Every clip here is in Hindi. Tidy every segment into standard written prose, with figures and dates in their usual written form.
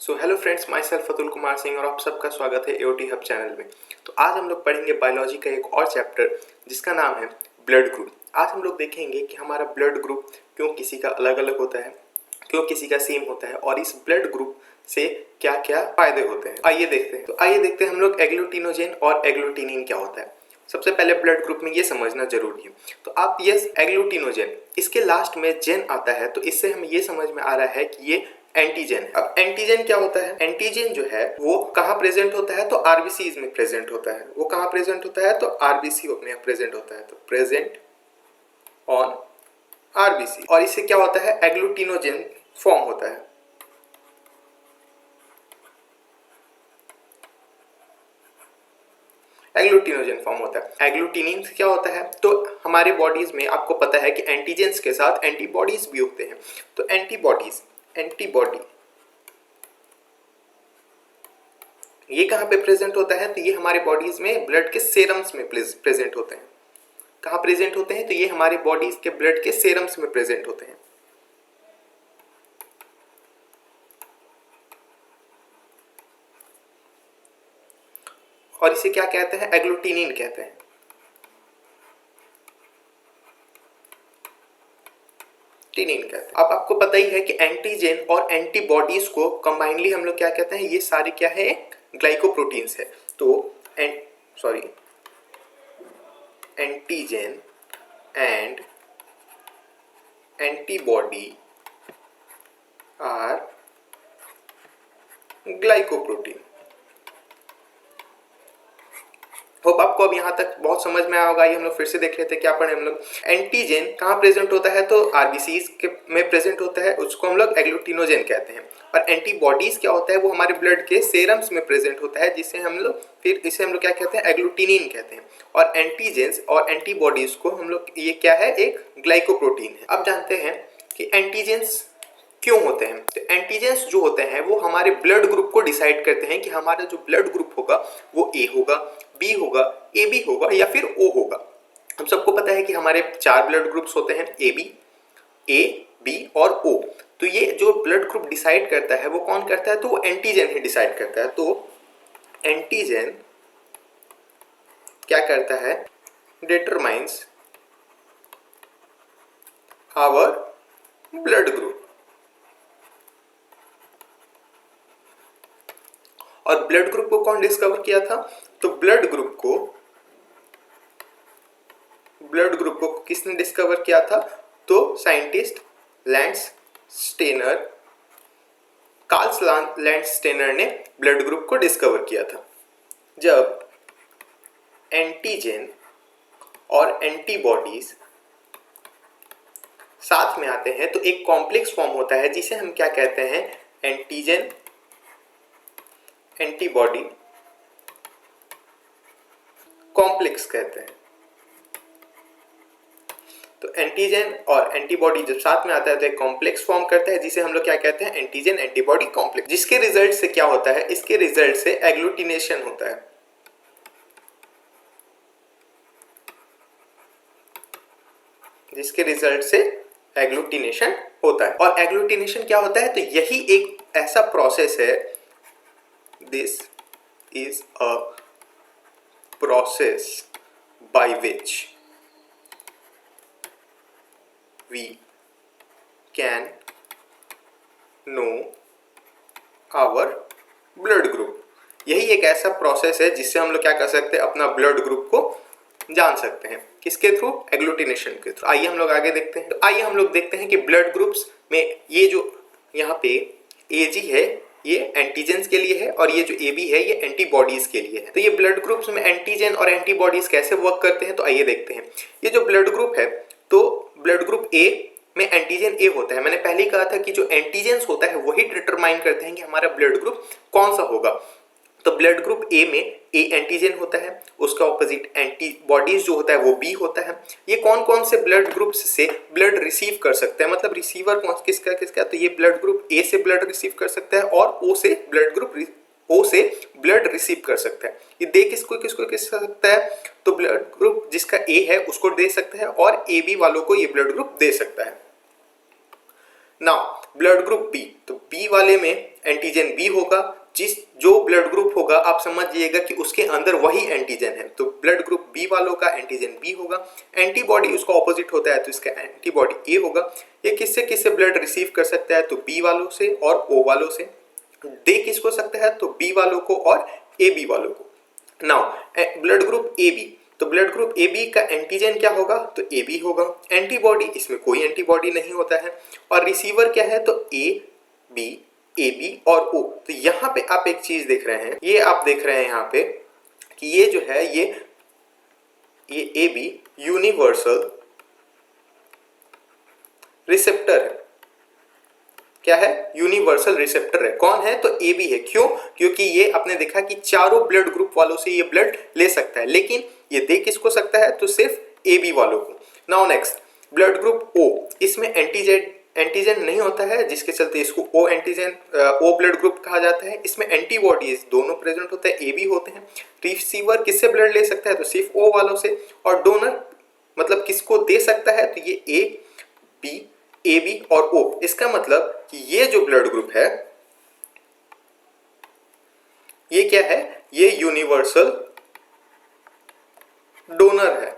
Hello friends, my self Atul Kumar Singh और आप सबका स्वागत है एओटी हब चैनल में। तो आज हम लोग पढ़ेंगे बायोलॉजी का एक और चैप्टर जिसका नाम है ब्लड ग्रुप। आज हम लोग देखेंगे कि हमारा ब्लड ग्रुप क्यों किसी का अलग अलग होता है, क्यों किसी का सेम होता है और इस ब्लड ग्रुप से क्या क्या फायदे होते हैं। आइए देखते हैं हम लोग एग्लूटिनोजेन और एग्लूटिनिन क्या होता है। सबसे पहले ब्लड ग्रुप में ये समझना जरूरी है। तो आप ये एग्लूटिनोजेन, इसके लास्ट में जेन आता है, तो इससे हमें ये समझ में आ रहा है कि ये एंटीजन है। अब एंटीजन क्या होता है? एंटीजन जो है वो कहाँ प्रेजेंट होता है? तो आरबीसी में प्रेजेंट होता है। वो कहाँ प्रेजेंट होता है? तो आरबीसी में प्रेजेंट होता है। तो प्रेजेंट ऑन आरबीसी। और इससे क्या होता है? एग्लूटिनोजेन फॉर्म होता है। एग्लूटिनोजेन फॉर्म होता है। एग्लूटिनिन क्या होता है? तो हमारे बॉडीज में आपको पता है कि एंटीजेंस के साथ एंटीबॉडीज भी होते हैं। तो एंटीबॉडी ये कहाँ पे प्रेजेंट होता है? तो ये हमारे बॉडीज में ब्लड के सेरम्स में प्रेजेंट होते हैं। कहाँ प्रेजेंट होते हैं? तो ये हमारे बॉडीज के ब्लड के सेरम्स में प्रेजेंट होते हैं। और इसे क्या कहते हैं? एग्लूटिनिन कहते हैं। टिनिन कहते हैं। अब आपको पता ही है कि एंटीजन और एंटीबॉडीज को कंबाइनली हम लोग क्या कहते हैं? ये सारे क्या है? ग्लाइकोप्रोटीन्स है। तो antigen and antibody are glycoprotein. Hope आपको अब यहाँ तक बहुत समझ में आया होगा। ये हम लोग फिर से देख लेते हैं क्या पढ़े हम लोग। एंटीजन कहाँ प्रेजेंट होता है? तो आरबीसीज के में प्रेजेंट होता है, उसको हम लोग एग्लूटिनोजेन कहते हैं। और एंटीबॉडीज क्या होता है? वो हमारे ब्लड के सेरम्स में प्रेजेंट होता है, जिससे हम लोग इसे हम लोग क्या कहते हैं? एग्लूटिनिन कहते हैं। और एंटीजेंस और एंटीबॉडीज को हम लोग ये क्या है? एक ग्लाइकोप्रोटीन है। अब जानते हैं कि एंटीजेंस क्यों होते हैं। तो एंटीजेंस जो होते हैं वो हमारे ब्लड ग्रुप को डिसाइड करते हैं कि हमारा जो ब्लड ग्रुप होगा वो ए होगा, बी होगा, ए बी होगा या फिर ओ होगा। हम सबको पता है कि हमारे 4 ब्लड ग्रुप्स होते हैं, ए बी और ओ। तो ये जो ब्लड ग्रुप डिसाइड करता है वो कौन करता है? तो वो एंटीजन ही डिसाइड करता है। तो एंटीजन क्या करता है? Determines our blood group. और ब्लड ग्रुप को कौन डिस्कवर किया था? तो ब्लड ग्रुप को किसने डिस्कवर किया था? तो साइंटिस्ट कार्ल लैंड्स स्टेनर ने ब्लड ग्रुप को डिस्कवर किया था। जब एंटीजन और एंटीबॉडीज साथ में आते हैं तो एक कॉम्प्लेक्स फॉर्म होता है जिसे हम क्या कहते हैं? एंटीजन एंटीबॉडी कॉम्प्लेक्स कहते हैं। तो एंटीजन और एंटीबॉडी जब साथ में आता है तो एक कॉम्प्लेक्स फॉर्म करता है जिसे हम लोग क्या कहते हैं? Antigen antibody complex. जिसके रिजल्ट से क्या होता है? इसके रिजल्ट से एग्लूटिनेशन होता है। जिसके रिजल्ट से एग्लूटिनेशन होता है। और एग्लूटिनेशन क्या होता है? तो यही एक ऐसा प्रोसेस है, this is a process by which we can know our blood group। यही एक ऐसा प्रोसेस है जिससे हम लोग क्या कर सकते हैं? अपना ब्लड ग्रुप को जान सकते हैं। किसके थ्रू? एग्लूटिनेशन के थ्रू। आइए हम लोग आगे देखते हैं। तो आइए हम लोग देखते हैं कि ब्लड ग्रुप्स में ये जो यहाँ पे एजी है ये एंटीजेंस के लिए है और ये जो एबी है ये एंटीबॉडीज के लिए है। तो ये ब्लड ग्रुप्स में एंटीजन और एंटीबॉडीज कैसे वर्क करते हैं तो आइए देखते हैं। ये जो ब्लड ग्रुप है तो ब्लड ग्रुप ए में एंटीजन ए होता है। मैंने पहले ही कहा था कि जो एंटीजेंस होता है वही डिटरमाइन करते हैं कि हमारा ब्लड ग्रुप कौन सा होगा। तो ब्लड ग्रुप ए में ए एंटीजन होता है, उसका ऑपोजिट एंटीबॉडीज जो होता है वो बी होता है। ये कौन कौन से ब्लड ग्रुप्स से ब्लड रिसीव कर सकते हैं? मतलब रिसीवर कौन किसका किसका? तो ये ब्लड ग्रुप ए से ब्लड रिसीव कर सकता है और ओ से ब्लड रिसीव कर सकता है। ये दे किसको किसको किस सकता है? तो ब्लड ग्रुप जिसका ए है उसको दे सकता है और ए बी वालों को ये ब्लड ग्रुप दे सकता है। नाउ ब्लड ग्रुप बी, तो बी वाले में एंटीजन बी होगा। जो ब्लड ग्रुप होगा आप समझिएगा कि उसके अंदर वही एंटीजन है, तो ब्लड ग्रुप बी वालों का एंटीजन बी होगा। एंटीबॉडी उसका ऑपोजिट होता है तो इसका एंटीबॉडी ए होगा। ये किससे किससे ब्लड रिसीव कर सकता है, तो बी वालों से और ओ वालों से। दे किसको सकता है, तो बी वालों को और ए बी वालों को। Now blood group A B, तो ब्लड ग्रुप ए बी का एंटीजन क्या होगा, तो ए बी होगा। एंटीबॉडी, इसमें कोई एंटीबॉडी नहीं होता है। और रिसीवर क्या है, तो ए बी और ओ। तो यहाँ पे आप एक चीज देख रहे हैं, ये आप देख रहे हैं यहाँ पे कि ये जो है ये ए बी यूनिवर्सल रिसेप्टर है। क्या है, यूनिवर्सल रिसेप्टर है। कौन है, तो ए बी है। क्यों, क्योंकि ये आपने देखा कि चारों ब्लड ग्रुप वालों से ये ब्लड ले सकता है, लेकिन ये दे किसको सकता है, तो सिर्फ ए बी वालों को। Now next blood group O, इसमें एंटीजन नहीं होता है, जिसके चलते इसको O antigen O blood group कहा जाता है। इसमें एंटीबॉडीज दोनों प्रेजेंट होते हैं, ए बी होते हैं। रिसीवर किससे ब्लड ले सकता है, तो सिर्फ ओ वालों से। और डोनर मतलब किसको दे सकता है, तो ये ए बी और ओ। इसका मतलब कि ये जो ब्लड ग्रुप है ये क्या है, ये यूनिवर्सल डोनर है,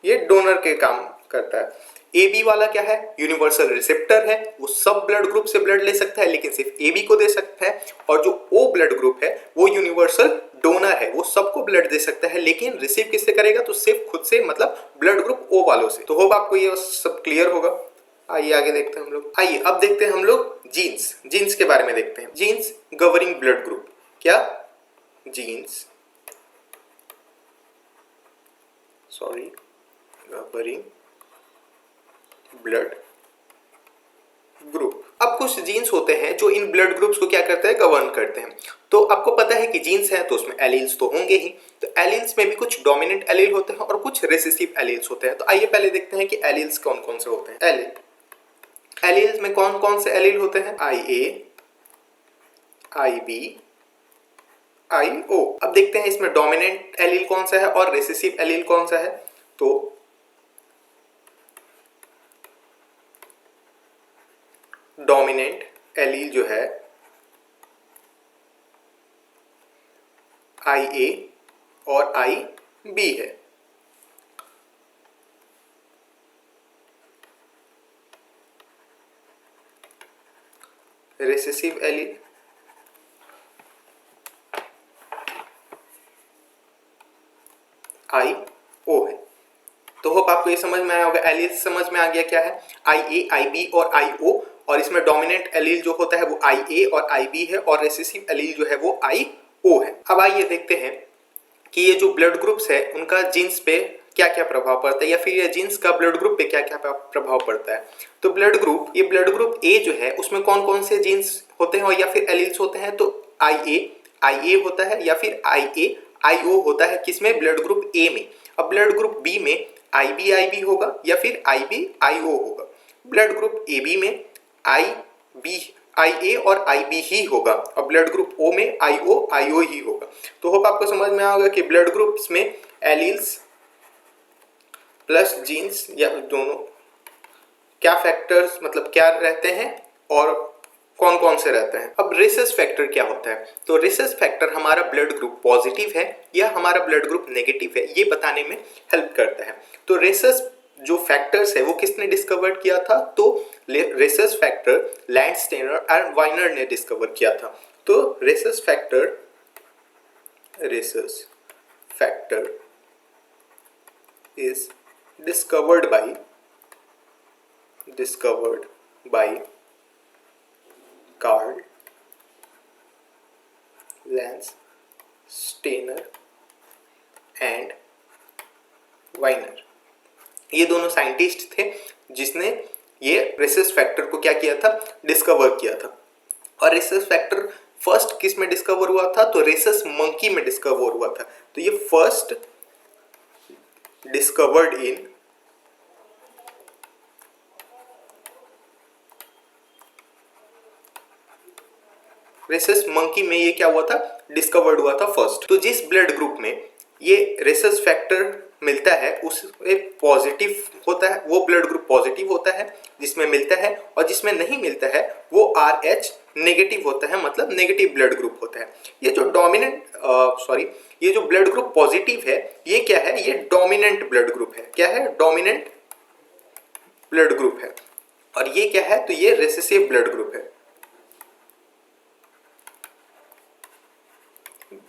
ये डोनर के काम करता है। ए बी वाला क्या है, यूनिवर्सल रिसेप्टर है, वो सब ब्लड ग्रुप से ब्लड ले सकता है लेकिन सिर्फ ए बी को दे सकता है। और जो ओ ब्लड ग्रुप है वो यूनिवर्सल डोनर है, वो सबको ब्लड दे सकता है लेकिन रिसीव किससे करेगा, तो सिर्फ खुद से, मतलब ब्लड ग्रुप ओ वालों से। तो होप आपको ये सब क्लियर होगा। आइए आगे देखते हैं हम लोग। आइए अब देखते हैं हम लोग जीन्स के बारे में देखते हैं। जीन्स गवर्निंग ब्लड ग्रुप, क्या जीन्स गवर्निंग ब्लड ग्रुप। अब कुछ जीन्स होते हैं जो इन ब्लड ग्रुप्स को क्या करते हैं, गवर्न करते हैं। तो आपको पता है कि जीन्स है तो उसमें एलील्स तो होंगे ही। तो एलील्स में भी कुछ डोमिनेंट एलील होते हैं और कुछ रेसेसिव एलील्स होते हैं। तो आइए पहले देखते हैं कि एलील्स कौन कौन से होते हैं। एलील्स में कौन कौन से एलील होते हैं, आई ए, आई बी, आई ओ। अब देखते हैं इसमें डोमिनेंट एलील कौन सा है और रेसेसिव एलील कौन सा है। तो डोमिनेंट एलील जो है आई ए और आई बी है। रेसेसिव एलील आई ओ है। तो होप आपको ये समझ में आया होगा, एलील समझ में आ गया क्या है, आई ए, आई बी और आई ओ। और इसमें डोमिनेंट एलील जो होता है वो आई ए और आई बी है और रेसेसिव एलील जो है वो आई ओ है। अब आइए देखते हैं कि ये जो ब्लड ग्रुप्स है उनका जीन्स पे क्या क्या प्रभाव पड़ता है, या फिर ये जीन्स का ब्लड ग्रुप पे क्या क्या प्रभाव पड़ता है। तो ब्लड ग्रुप ए जो है उसमें कौन कौन से जीन्स होते हैं और या फिर एलील्स होते हैं, तो आई ए होता है या फिर आई ओ होता है, किसमें, ब्लड ग्रुप ए में। अब ब्लड ग्रुप बी में आई बी होगा या फिर आई ओ होगा। ब्लड ग्रुप ए बी में आई ए और आई बी ही होगा और ब्लड ग्रुप ओ में आई ओ ही होगा। तो होप आपको समझ में आएगा कि ब्लड ग्रुप्स में एलील्स प्लस जीन्स या दोनों क्या फैक्टर्स, मतलब क्या रहते हैं और कौन कौन से रहते हैं। अब रेसस फैक्टर क्या होता है, तो रेसस फैक्टर हमारा ब्लड ग्रुप पॉजिटिव है या हमारा ब्लड ग्रुप नेगेटिव है ये बताने में हेल्प करता है। तो रेसस जो फैक्टर्स है वो किसने डिस्कवर किया था, तो रेसस फैक्टर लैंडस्टेनर और वाइनर ने डिस्कवर किया था। तो rhesus factor is discovered by Carl Landsteiner and वाइनर। ये दोनों साइंटिस्ट थे जिसने ये रेसस फैक्टर को क्या किया था, डिस्कवर किया था। और रेसस फैक्टर फर्स्ट किस में डिस्कवर हुआ था, तो रेसस मंकी में डिस्कवर हुआ था। तो ये first discovered in rhesus monkey में ये क्या हुआ था, डिस्कवर्ड हुआ था फर्स्ट। तो जिस ब्लड ग्रुप में ये रेसस फैक्टर मिलता है उसमें पॉजिटिव होता है, वो ब्लड ग्रुप पॉजिटिव होता है जिसमें मिलता है, और जिसमें नहीं मिलता है वो RH नेगेटिव होता है, मतलब नेगेटिव ब्लड ग्रुप होता है। ये जो ये जो ब्लड ग्रुप पॉजिटिव है ये क्या है, ये डोमिनेंट ब्लड ग्रुप है। क्या है? डोमिनेंट ब्लड ग्रुप है। और ये क्या है? तो ये रिसेसिव ब्लड ग्रुप है,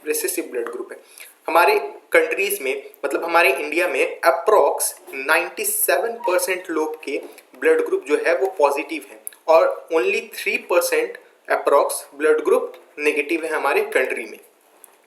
रिसेसिव ब्लड ग्रुप है। हमारे कंट्रीज में, मतलब हमारे इंडिया में अप्रोक्स 97% लोग के ब्लड ग्रुप जो है वो पॉजिटिव है, और only 3% approx blood group negative है हमारे कंट्री में।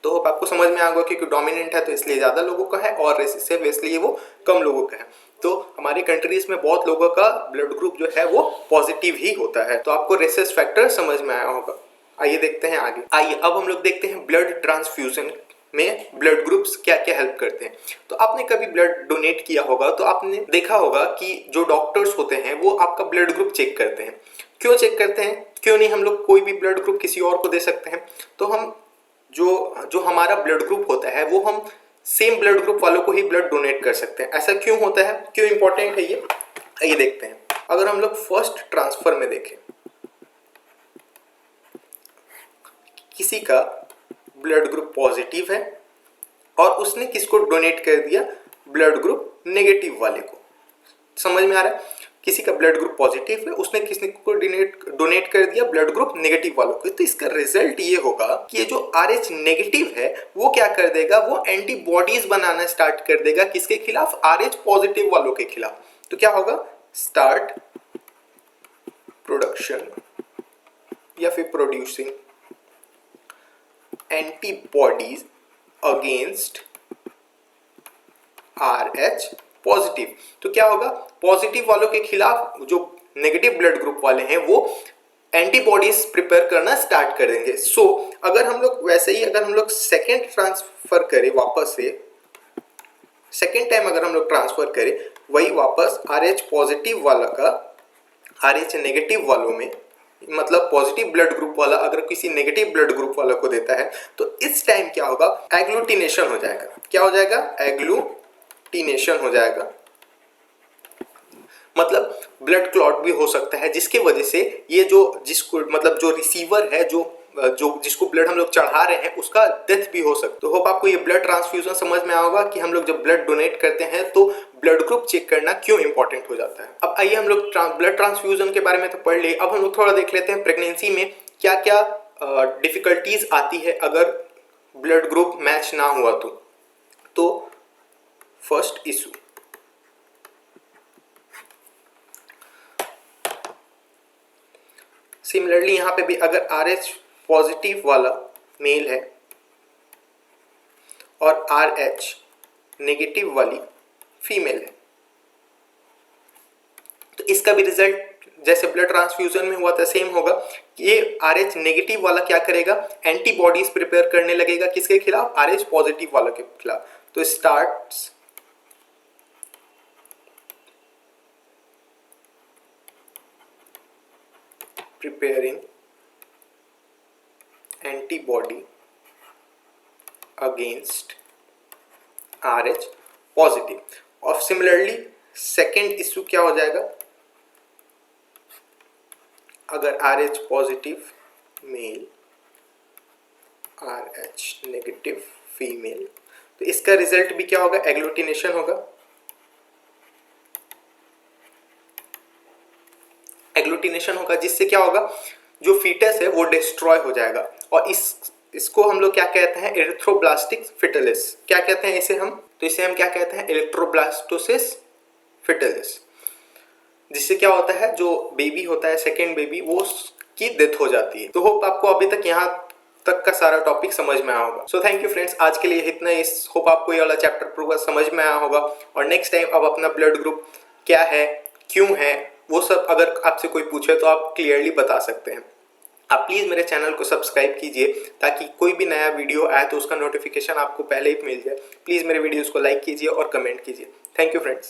तो होप आपको समझ में आ गया, क्योंकि डोमिनेंट है तो इसलिए ज़्यादा लोगों का है, और रिसेसिव इसलिए वो कम लोगों का है। तो हमारे कंट्रीज में बहुत लोगों का ब्लड ग्रुप जो है वो पॉजिटिव ही होता है। तो आपको रेसेस फैक्टर समझ में आया होगा। आइए देखते हैं आगे। आइए अब हम लोग देखते हैं ब्लड ट्रांसफ्यूजन में ब्लड ग्रुप्स क्या क्या हेल्प करते हैं। तो आपने कभी ब्लड डोनेट किया होगा तो आपने देखा होगा कि जो डॉक्टर्स होते हैं वो आपका ब्लड ग्रुप चेक करते हैं। क्यों चेक करते हैं? क्यों नहीं हम लोग कोई भी ब्लड ग्रुप किसी और को दे सकते हैं? तो हम जो हमारा ब्लड ग्रुप होता है वो हम सेम ब्लड ग्रुप वालों को ही ब्लड डोनेट कर सकते हैं। ऐसा क्यों होता है, क्यों इंपॉर्टेंट है ये देखते हैं। अगर हम लोग फर्स्ट ट्रांसफर में देखें, किसी का ब्लड ग्रुप पॉजिटिव है और उसने किसको डोनेट कर दिया? ब्लड ग्रुप नेगेटिव वाले को। समझ में आ रहा है? किसी का ब्लड ग्रुप पॉजिटिव है, उसने किसी को डोनेट कर दिया ब्लड ग्रुप नेगेटिव वालों को। तो इसका रिजल्ट ये होगा कि ये जो RH नेगेटिव है वो क्या कर देगा, वो एंटीबॉडीज बनाना स्टार्ट कर देगा किसके खिलाफ? RH पॉजिटिव वालों के खिलाफ। तो क्या होगा? स्टार्ट प्रोडक्शन या फिर producing antibodies against RH positive. तो क्या होगा? पॉजिटिव वालों के खिलाफ जो नेगेटिव ब्लड ग्रुप वाले हैं वो एंटीबॉडीज प्रिपेयर करना स्टार्ट कर देंगे। सो अगर हम लोग वैसे ही अगर हम लोग सेकेंड ट्रांसफर करें, वापस से सेकेंड टाइम अगर हम लोग ट्रांसफर करें वही वापस RH पॉजिटिव वाला का RH नेगेटिव वालों में, मतलब पॉजिटिव ब्लड ग्रुप वाला अगर किसी नेगेटिव ब्लड ग्रुप वाला को देता है तो इस टाइम क्या होगा? एग्लूटिनेशन हो जाएगा। क्या हो जाएगा? एग्लूटिनेशन हो जाएगा। मतलब ब्लड क्लॉट भी हो सकता है, जिसके वजह से ये जिसको मतलब जो रिसीवर है, जिसको ब्लड हम लोग चढ़ा रहे हैं उसका डेथ भी हो सकता है। तो होप आपको ये ब्लड ट्रांसफ्यूजन समझ में आएगा कि हम लोग जब ब्लड डोनेट करते हैं तो ब्लड ग्रुप चेक करना क्यों इंपॉर्टेंट हो जाता है। अब आइए हम लोग ब्लड ट्रांसफ्यूजन के बारे में तो पढ़ लिए, अब हम लोग थोड़ा देख लेते हैं प्रेगनेंसी में क्या क्या डिफिकल्टीज आती है अगर ब्लड ग्रुप मैच ना हुआ तो फर्स्ट इशू, सिमिलरली यहाँ पे भी अगर RH पॉजिटिव वाला मेल है और RH नेगेटिव वाली फीमेल है तो इसका भी रिजल्ट जैसे ब्लड ट्रांसफ्यूजन में हुआ था सेम होगा। ये RH नेगेटिव वाला क्या करेगा? एंटीबॉडीज प्रिपेयर करने लगेगा किसके खिलाफ? RH पॉजिटिव वाला के खिलाफ। तो starts preparing antibody against RH positive. और सिमिलरली सेकेंड इशू क्या हो जाएगा? अगर RH positive male, RH negative female, तो इसका रिजल्ट भी क्या होगा? एग्लूटिनेशन होगा। एग्लूटिनेशन होगा जिससे क्या होगा? जो फीटस है वो डिस्ट्रॉय हो जाएगा। और इसको हम लोग क्या कहते हैं? एरिथ्रोब्लास्टिक फिटलिस। क्या कहते हैं इसे हम? तो इसे हम क्या कहते हैं? एरिथ्रोब्लास्टोसिस फिटलिस। जिससे क्या होता है? जो बेबी होता है, सेकेंड बेबी, वो की डेथ हो जाती है। तो होप आपको अभी तक यहाँ तक का सारा टॉपिक समझ में आया होगा। सो थैंक यू फ्रेंड्स, आज के लिए इतना ही। होप आपको ये वाला चैप्टर पूरा समझ में आया होगा। और नेक्स्ट टाइम अब अपना ब्लड ग्रुप क्या है, क्यों है, वो सब अगर आपसे कोई पूछे तो आप क्लियरली बता सकते हैं। आप प्लीज़ मेरे चैनल को सब्सक्राइब कीजिए ताकि कोई भी नया वीडियो आए तो उसका नोटिफिकेशन आपको पहले ही मिल जाए। प्लीज़ मेरे वीडियोस को लाइक कीजिए और कमेंट कीजिए। Thank you friends.